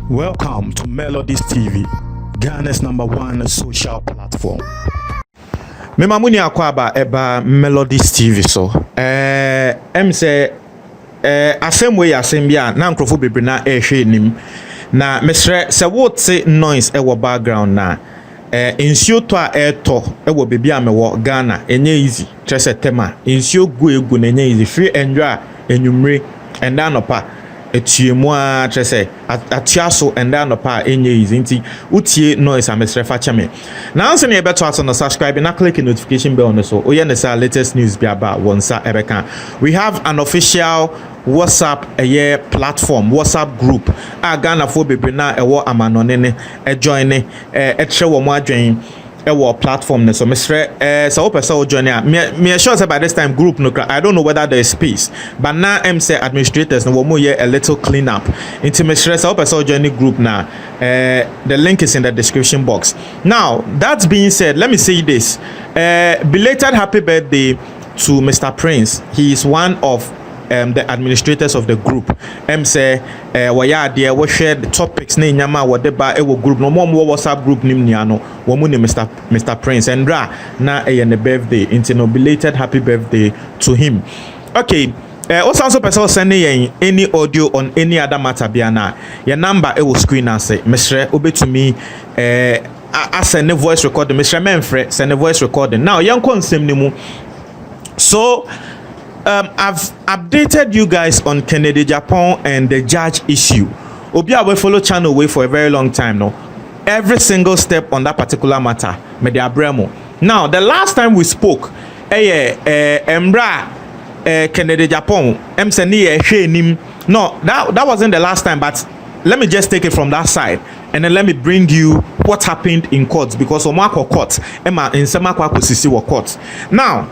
Welcome to Melodies TV, Ghana's #1 social platform. Me mamuni akwaba eba Melodies TV so. Em say asem we asem bia na nkrofo bebre na ehwe nim. Na mesre se wote noise ewo background na insio to a eto ewo bebi amewo Ghana enye easy trese tema insio gu egu na enye easy free enjoy enwumre enda nopa etuemu a trese atiaso enda nopa enye easy nti utie noise amesre fa chame na anse ne beto aso no subscribe na click the notification bell on so oye ne sa latest news bi aba wonsa ebeka. We have an official WhatsApp platform, WhatsApp group. Ghana for bebre na ewo amanonene join etre wo mo adwen ewo platform ne so mesre so opesa o join a me sure say by this time group no I don't know whether there is space but now say administrators no mo a little clean up into mesre so opesa o join the group now. The link is in the description box. Now that being said, let me say this, belated happy birthday to Mr. Prince. He is one of the administrators of the group. Say waya there we share the topics na nyama whatever ewo group no more WhatsApp group nim nia no wo mu ne Mr. Prince and na ne birthday into no belated happy birthday to him. Okay, also person sending any audio on any other matter biana your number ewo screen ase mesre obetumi send a voice recording mesre memfre send a voice recording. Now yan konsem ni mu so I've updated you guys on Kennedy Japan and the judge issue. Obi we follow channel way for a very long time now. Every single step on that particular matter, me de abremo. Now the last time we spoke, Embra Kennedy Japan, no, that wasn't the last time, but let me just take it from that side and then let me bring you what happened in court because Omako court, Emma in Semakwa Kusisi were court. Now,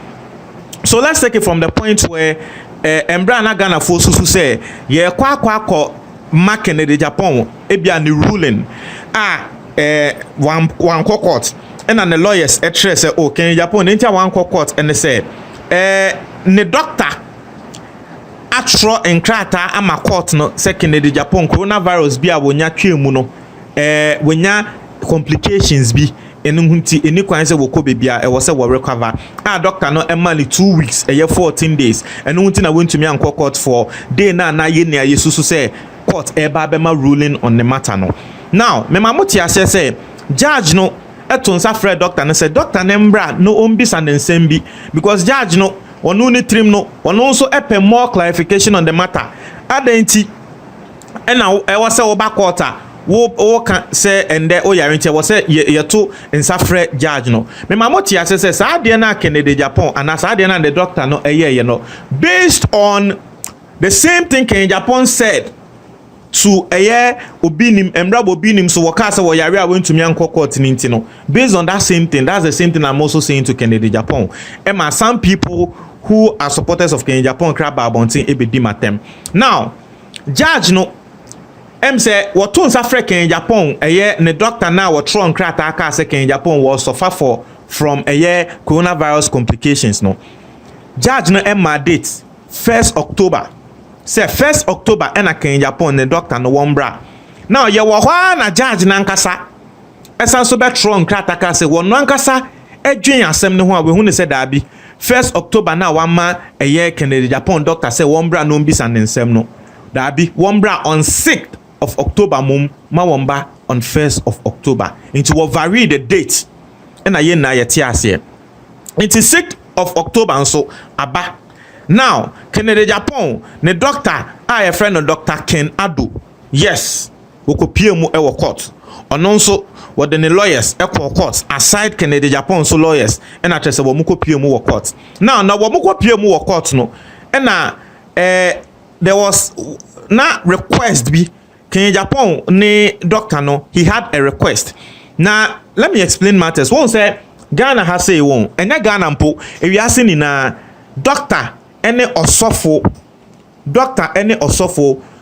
so let's take it from the point where Embra na Ghana for susu say ye kwa ma Kennedy Japan ebia ni ruling one court and the lawyers say oh Kennedy Japan enter one court and they say ne doctor atro enkrata ama court no say Kennedy Japan coronavirus bi a wonya twemu no wonya complications bi enunti eni kwan se woko bebia e wo se wo recover doctor no emali 2 weeks 14 days enunti na wontumi anko court for day na ye ne ayesusu se court eba bema ruling on the matter no. Now me mamoti ase say judge no etonsa frɛ doctor no say doctor nembra no ombisa nsembi because judge no onu ni trim no onu nso epe more clarification on the matter adenti ena e wo se wo ba court wo can say and there yarenti wo say ye to nsafre judge no me mamoti ase say sa de na Kennedy Japan and sa de na the doctor no ye no based on the same thing Kennedy Japan said to obinim embra obinim so waka say wo yare a wentumi anko court ninti no based on that same thing. That's the same thing I'm also saying to Kennedy Japan. Emma, some people who are supporters of Kennedy Japan crab abontin ebedi matem. Now judge no say what to suffer Kennedy Japan ne doctor now what tron krata aka say Kennedy Japan was suffer from coronavirus complications no. Judge no emma date 1st October. Say 1st October and a Kennedy Japan the doctor no one bra. Now ye wa na judge na nkasa. Esa so be tron krata aka say won no nkasa edwen asem ne ho a we hu ne say da bi 1st October na one ma Kennedy Japan doctor say one bra no mbisa ne nsem no. Da bi one bra on 6th of October mum ma womba on 1st of October into will vary the date and aye na yeti ase it is 6th of October so aba. Now Kennedy Japan ne doctor a friend of Dr. Ken Ado, yes wokopie mu e wo court ono nso what the lawyers e court aside Kennedy Japan so lawyers and atese wo mukopie mu wo court. Now wo mukopie mu wo court no na there was na request bi Kennedy Japan ne doctor no he had a request. Now let me explain matters. One say Ghana has say won enya Ghana mpo ewiase ni na doctor any osofo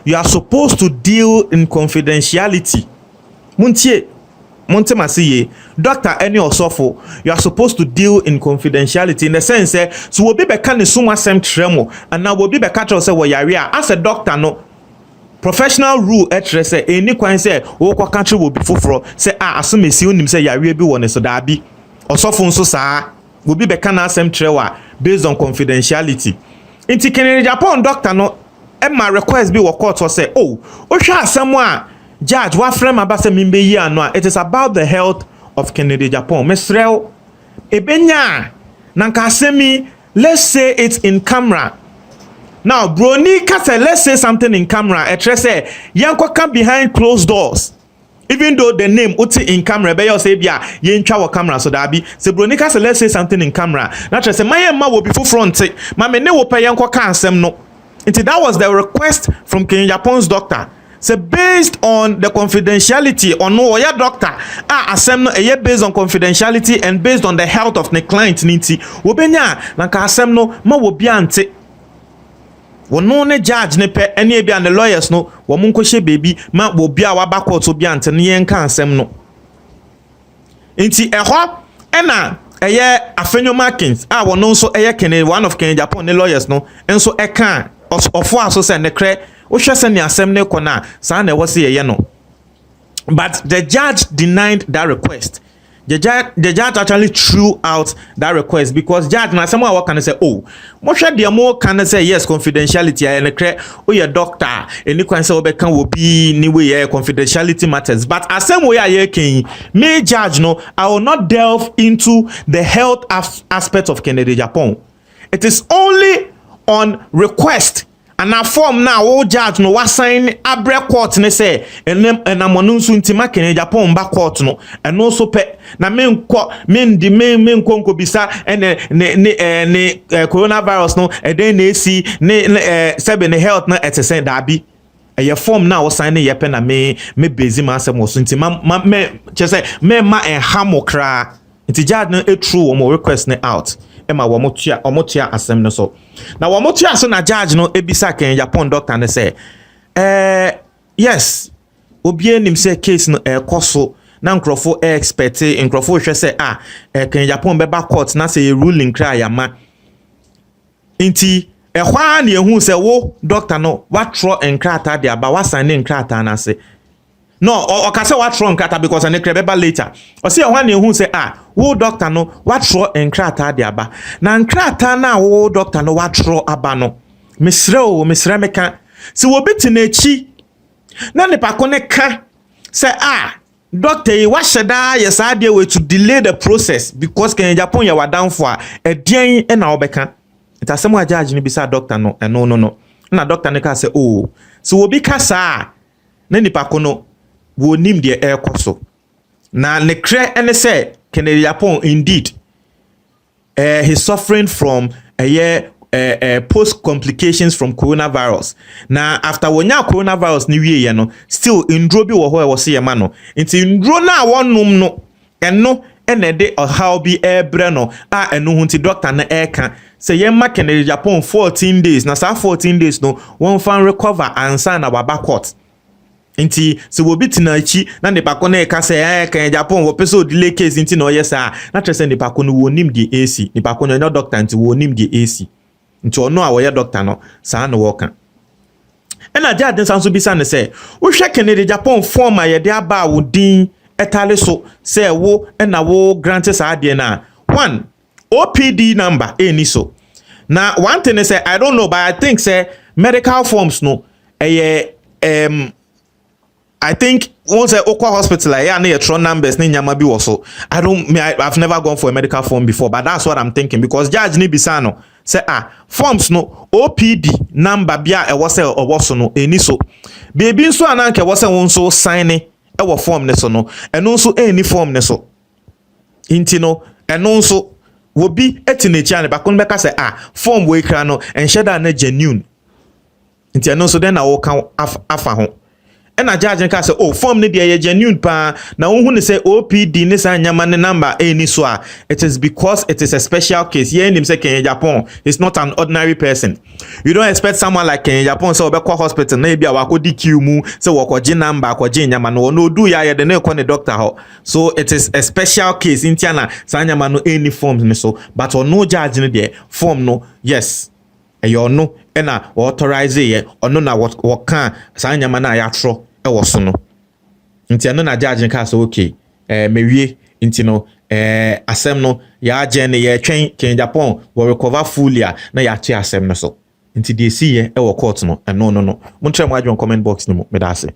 you are supposed to deal in confidentiality. Muntie Montemasiye, doctor any osofo, you are supposed to deal in confidentiality in the sense so will be beka ne sum asem tremo and now will be beka tell say wo yare as a doctor no professional rule etre say any kwan say wo kwa country will be foforo say asem esi onim say yare bi wo ne so da bi osofo nso saa will be beka na asem trewa based on confidentiality. Inti Kennedy Japan doctor no Emma request be wo court or say oh hwa asem a judge wa frame abase mimbe yi ano it is about the health of Kennedy Japan mesrel ebenya nanka asemi let's say it's in camera now broni ka say let's say something in camera etre say yanko come behind closed doors even though the name uti in camera be you say bia ye ntwa wo camera so da bi say broni ka say let's say something in camera na tre say my ma wo be for front ma me ne wo pe yanko ka asem no until that was the request from Kennedy Japan's doctor. So based on the confidentiality on no your doctor asem no based on confidentiality and based on the health of the client niti wo benya na ka asem no ma wo bia ante wo no ne judge ne pe ene bia and the lawyers no wo mun kohye baby ma wo bia wa ba court bia ante ne yen ka asem no nti eho ena Afenyo Markins wo no so Kennedy one of Kennedy Japan ne lawyers no enso eka ofo aso se ne kre Ushase ni asem ne kona sa na wo se ye no. But the judge denied that request. The judge actually threw out that request because judge na asem a can say oh mo hwe de mo can say yes confidentiality and kre o ye doctor eni kwan say obeka wo bi ni we ye confidentiality matters but asem we ye ken me judge no I will not delve into the health aspect of Kennedy Japan. It is only on request and a form now o judge no wa sign abre court ne say enamonu nso ntima Kennedy Japan ba court no and also pe na menko nko bisa ne coronavirus no den na esi ne sebe ne health na etese da bi eye form now sign ye pe na me bezi ma asem wo so ntima me che say me ma enhamokra nti judge no true o mo request ne out ema omotia asem no so na omotia so na judge no ebisa Kennedy Japan doctor ne say yes obie nim say case no koso na nkrofo expect nkrofo hwe say Kennedy Japan be back court na say ruling cry yama nti ehwa na ehu say wo doctor no what throw enkrata de aba wasan ne enkrata na say no or ka say what wrong kata because an ekrebeba later or say one who say wo doctor no what wrong enkrata de aba na enkrata na wo doctor no what wrong aba no mesre meka si wo beti na echi na ne pa ko ne ka say doctor yi wa sheda yes ade way to delay the process because Kennedy Japan ya wadan for edien e na obeka itasem a judge ni bisa doctor no no na doctor ne ka say oh si wo bi ka sa na ni pa ko no wo nim de ekoso na ne kre ene say Kennedy Japan indeed he's suffering from post complications from coronavirus na after wonya coronavirus ni wie ye no still indro bi wo ho e wo se ye ma no nti indro na wonum no eno ene de how bi ebre no eno hu nti doctor na eka say ye ma Kennedy Japan 14 days na sa 14 days no won fan recover ansa na baba court nti se wo bitina achi na ne pako na eka say Kennedy Japan wo peso delay case nti no yesa na trese ne pako no wonim di AC ne pako no doctor nti wonim di AC nti ono a wo ye doctor no sa na wo ka ena jade sanso bisa ne say wo hwe Kennedy Japan form a ye de aba wo din etale so say wo ena wo grant sa de na one OPD number eni so na one thing is say I don't know but I think say medical forms no I think once Okwa hospital na your tron numbers ni nyama bi woso I've never gone for a medical form before but that's what I'm thinking because judge ni bisano say forms no OPD number bia e wose oboso no eni so baby nso ananke wose won so sign e wo form ne so no eno nso eni form ne so inti no eno nso wo bi etinechi ane bakon beka say form we kra no enhye da na genuine inti eno nso den na wo kan afa ho ɛna judge nka sɛ form ne deɛ yɛ genuine pa na wohu ne sɛ OPD ne sa nyama ne number any so a it is because it is a special case. Yɛ nim sɛ Kenya Japan is not an ordinary person. You don't expect someone like Kenya Japan sɛ ɔbɛkɔ hospital na ebi a wakɔdi queue mu sɛ wɔkɔgye number akɔgye nyama no no do ya yɛ de ne kɔ ne doctor hɔ. So it is a special case intiana sa nyama no any forms ne so but ɔno judge ne deɛ form no yes ɛyɛ ɔno ɛna authorize yɛ ɔno na wɔka sa nyama na yɛatro ɛwɔ so no nti ɛno na judge nka sɛ okay mewie nti no asɛm no yɛagye ne yɛtwɛn Kenya Japan wɔ recover fully a na yɛato asɛm no so nti deɛ si yɛ ɛwɔ court no ɛno no montrɛ mo adwon comment box no mu meda ase